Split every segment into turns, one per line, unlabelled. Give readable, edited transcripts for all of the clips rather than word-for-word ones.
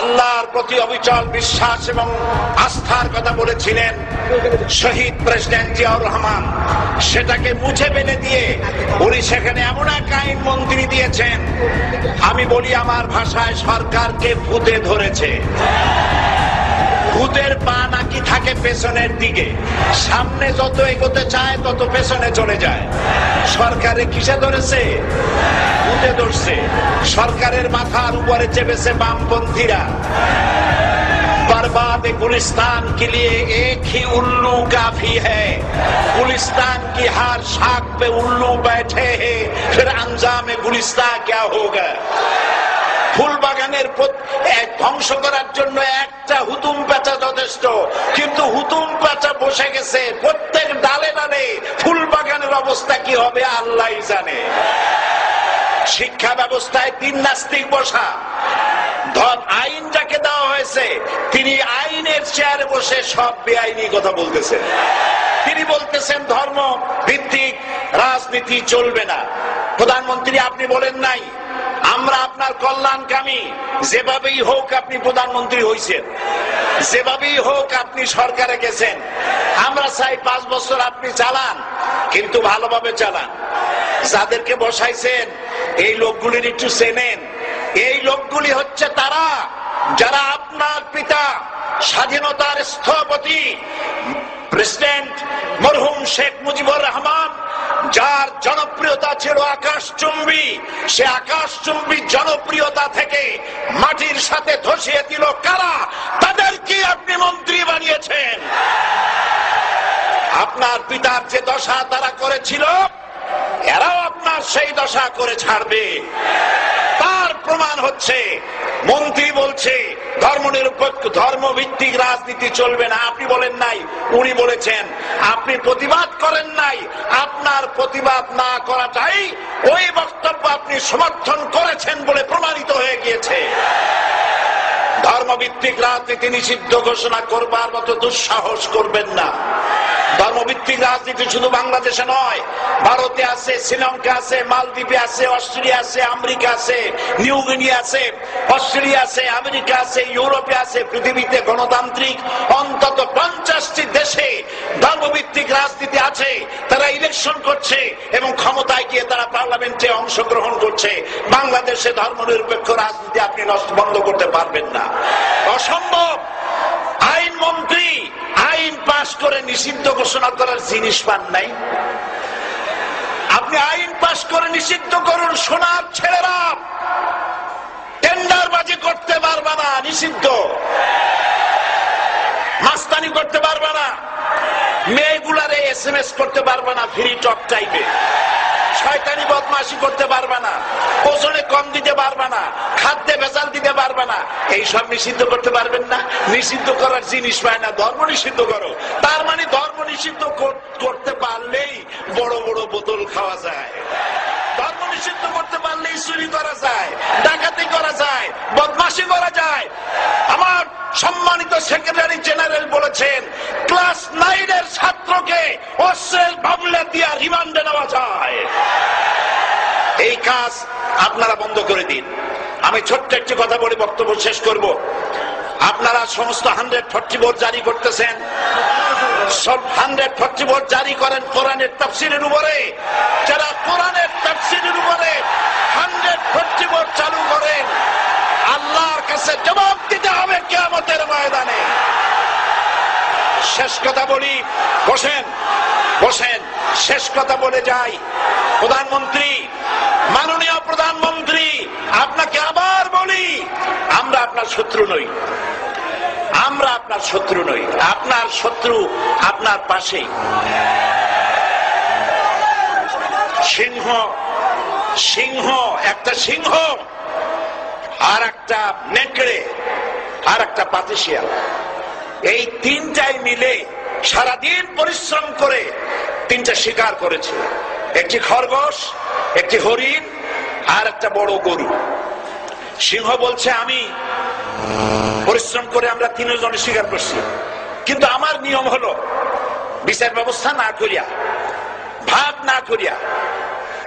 আল্লাহর প্রতি অবিচল বিশ্বাস এবং আস্থার কথা বলেছিলেন শহীদ প্রেসিডেন্ট জিয়াউর রহমান, সেটাকে মুছে ফেলে দিয়ে উনি সেখানে এমন এক আইন মন্ত্রী দিয়েছেন, আমি বলি আমার ভাষায় সরকারকে ভূতে ধরেছে। ভূতের পা নাকি থাকে পেছনের দিকে, সামনে যত এগোতে চায় তত পেছনে চলে যায়। সরকারে কিসে ধরেছে? ভূতে ধরছে। সরকারের মাথার উপরে চেপেছে বামপন্থীরা। बर्बाद गुलिस्तान के लिए एक ही उल्लू काफी है, गुलिस्तान की हर शाख पे उल्लू बैठे हैं, फिर अंजाम गुलिस्तान क्या होगा। ফুল বাগানের ধ্বংস করার জন্য একটা হুতুম পেঁচা যথেষ্ট, কিন্তু হুতুম পেঁচা বসে গেছে প্রত্যেক ডালে ডালে। ফুল বাগানের অবস্থা কি হবে আল্লাহই জানে। শিক্ষা ব্যবস্থায় 3 নাস্তিক বসা। আইন যাকে দেওয়া হয়েছে তিনি আইনের চেয়ারে বসে সব বেআইনি কথা বলতেছেন। তিনি বলতেছেন ধর্ম ভিত্তিক রাজনীতি চলবে না। প্রধানমন্ত্রী আপনি বলেন নাই আমরা আপনার কল্যাণকামী, যেভাবেই হোক আপনি প্রধানমন্ত্রী হয়েছেন, যেভাবেই হোক আপনি সরকারে গেছেন, আমরা চাই 5 বছর আপনি চালান, কিন্তু ভালোভাবে চালান। যাদেরকে বসাইছেন এই লোকগুলির একটু চেনেন। এই লোকগুলি হচ্ছে তারা যারা আপনার পিতা স্বাধীনতার স্থপতি প্রেসিডেন্ট মরহুম শেখ মুজিবুর রহমান, যার জনপ্রিয়তা ছিল আকাশচুম্বী, সে আকাশচুম্বী জনপ্রিয়তা থেকে মাটির সাথে ধসিয়ে দিল কারা? তাদেরকে আপনি মন্ত্রী বানিয়েছেন। আপনার পিতার যে দশা তারা করেছিল, এরাও আপনার সেই দশা করে ছাড়বে। তার প্রমাণ হচ্ছে মন্ত্রী বলছে ধর্মনিরপেক্ষ ধর্মভিত্তিক রাজনীতি চলবে না। আপনি বলেন নাই, উনি বলেছেন। আপনি প্রতিবাদ করেন নাই, আপনার প্রতিবাদ না করাটাই ওই বক্তব্য আপনি সমর্থন করেছেন বলে প্রমাণিত হয়ে গিয়েছে। ধর্মভিত্তিক রাজনীতি নিষিদ্ধ ঘোষণা করবার মতো দুঃসাহস করবেন না। ধর্মভিত্তিক রাজনীতি শুধু বাংলাদেশে নয়, ভারতে আছে, শ্রীলঙ্কা আছে, মালদ্বীপে আছে, অস্ট্রেলিয়া আছে, আমেরিকা আছে, নিউ গিনি আছে, অস্ট্রেলিয়া আছে, আমেরিকা আছে, ইউরোপে আছে। পৃথিবীতে গণতান্ত্রিক অন্তত 50টি দেশে ধর্মভিত্তিক রাজনীতি আছে। তারা ইলেকশন করছে এবং ক্ষমতায় গিয়ে তারা পার্লামেন্টে অংশগ্রহণ করছে। বাংলাদেশে ধর্মনিরপেক্ষ রাজনীতি আপনি বন্ধ করতে পারবেন না, অসম্ভব। আইন মন্ত্রী আইন পাশ করে নিষিদ্ধ ঘোষণা করার জিনিস পান নাই। আপনি আইন পাশ করে নিষিদ্ধ করুন, সোনার ছেলেরা টেন্ডারবাজি করতে পারবে না, নিষিদ্ধ। মাস্তানি করতে পারবে না, মেয়েগুলারে SMS করতে পারবে না ফ্রি টক টাইপে, শয়তানি বদমাশি করতে পারবে না, ওজনে কম দিতে পারবে না, খাদ্যে ভেজাল দিতে পারবে না। এইসব নিষিদ্ধ করতে পারবেন না। নিষিদ্ধ করার জিনিস পায় না, ধর্ম নিষিদ্ধ করো। তার মানে ধর্ম নিষিদ্ধ করতে পারলেই বড় বড় বোতল খাওয়া যায়। ধর্ম নিষিদ্ধ করতে পারলেই চুরি করা যায়, ডাকাতি করা যায়, বদমাশি করা যায়। আমার সম্মানিত সেক্রেটারি জেনারেল বলেছেন ক্লাস 9 এর ছাত্রকে অস্ত্রের মামলা দিয়ে রিমান্ডে নেওয়া যায়। এই কাজ আপনারা বন্ধ করে দিন। আমি ছোট্ট একটি কথা বলে বক্তব্য শেষ করব। আপনারা সমস্ত 144 জারি করতেছেন, সব 144 জারি করেন কোরআনের তাফসীরের উপরে। যারা কোরআনের তাফসীরের উপরে 144 চালু করেন, আল্লাহর কাছে জবাব দিতে হবে কিয়ামতের ময়দানে। শেষ কথা বলি, বসেন বসেন, শেষ কথা বলে যাই। প্রধানমন্ত্রী, মাননীয় প্রধানমন্ত্রী, আপনাকে আবার বলি, আমরা আপনার শত্রু নই, আমরা আপনার শত্রু নই। আপনার শত্রু আপনার পাশেই। সিংহ, সিংহ, একটা সিংহ আর একটা নেকড়ে আর একটা পাতিশিয়াল, এই তিনটাই মিলে সারাদিন পরিশ্রম করে তিনটা শিকার করেছে। একটি খরগোশ, একটি হরিণ আর একটা বড় গরু। সিংহ বলছে আমি পরিশ্রম করে আমরা 3 জনে শিকার করছি, কিন্তু আমার নিয়ম হলো বিচার ব্যবস্থা না করিয়া, ভাগ না করিয়া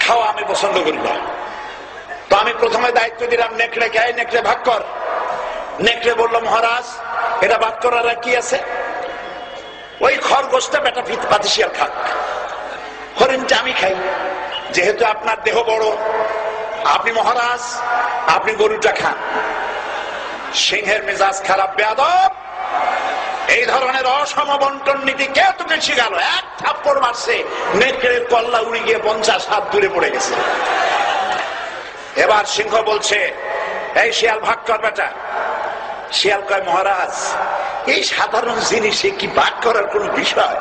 খাওয়া আমি পছন্দ করি না। তো আমি প্রথমে দায়িত্ব দিলাম নেকড়েকে, নেকড়ে ভাগ কর। নেকড়ে বলল, মহারাজ এটা বাদ করার কি আছে, ওই খরগোশটা বেটা পাতিশিয়াল খাক, হরিণটা আমি খাই, যেহেতু আপনার দেহ বড়, আপনি মহারাজ, আপনি গরুটা খান। সিংহের মেজাজ খারাপ, বেয়াদব, এই ধরনের অসম বন্টন নীতি কে তোকে শিখালো? এক থাপ্পড় মারছে, নেকড়ের কল্লা উড়ে গিয়ে 50 হাত দূরে পড়ে গেছে। এবার সিংহ বলছে, এই শিয়াল ভাগ কর বেটা। শিয়াল কয়, মহারাজ এই সাধারণ জিনিসে কি ভাগ করার কোন বিষয়?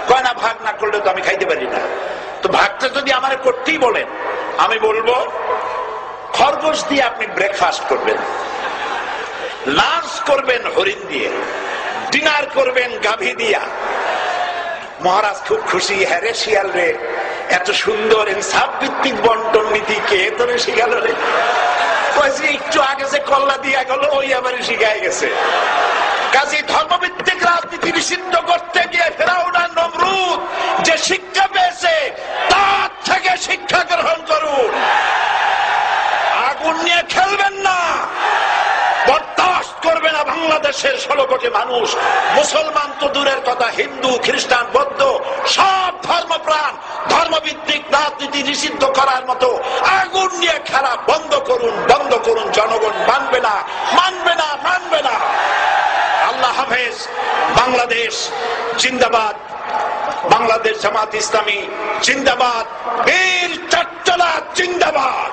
কয় না, ভাগ না করলে তো আমি খাইতে পারি না। তো ভাগটা যদি আমার করতেই বলেন, আমি বলবো খরগোশ দিয়ে আপনি ব্রেকফাস্ট করবেন, লাঞ্চ করবেন হরিণ দিয়ে, ডিনার করবেন গাভী দিয়া। মহারাজ খুব খুশি, হ্যাঁ রে শিয়াল রে, এত সুন্দর ইনসাফ ভিত্তিক বন্টন নীতি কে তোরে শিখালো রে? একটু আগে যে কল্লা দিয়া গেল, ওই আবার শিখাই গেছে। কাজী ধর্মভিত্তিক রাজনীতি নিষিদ্ধ করতে গিয়ে ফেরাউন আর নমরুদ যে শিক্ষা পেয়েছে, তার থেকে শিক্ষা গ্রহণ করুন। আগুন নিয়ে খেলবেন না, বরদাস্ত করবে না বাংলাদেশের 16 কোটি মানুষ। মুসলমান তো দূরের কথা, হিন্দু, খ্রিস্টান, বৌদ্ধ সব ধর্মপ্রাণ ধর্মভিত্তিক রাজনীতি নিষিদ্ধ করার মতো আগুন নিয়ে খেলা বন্ধ করুন, বন্ধ করুন। জনগণ মানবে না, মানবে না, মানবে না। আল্লাহ হাফেজ। বাংলাদেশ জিন্দাবাদ, বাংলাদেশ জামাত ইসলামী জিন্দাবাদ, বীর চট্টলা জিন্দাবাদ।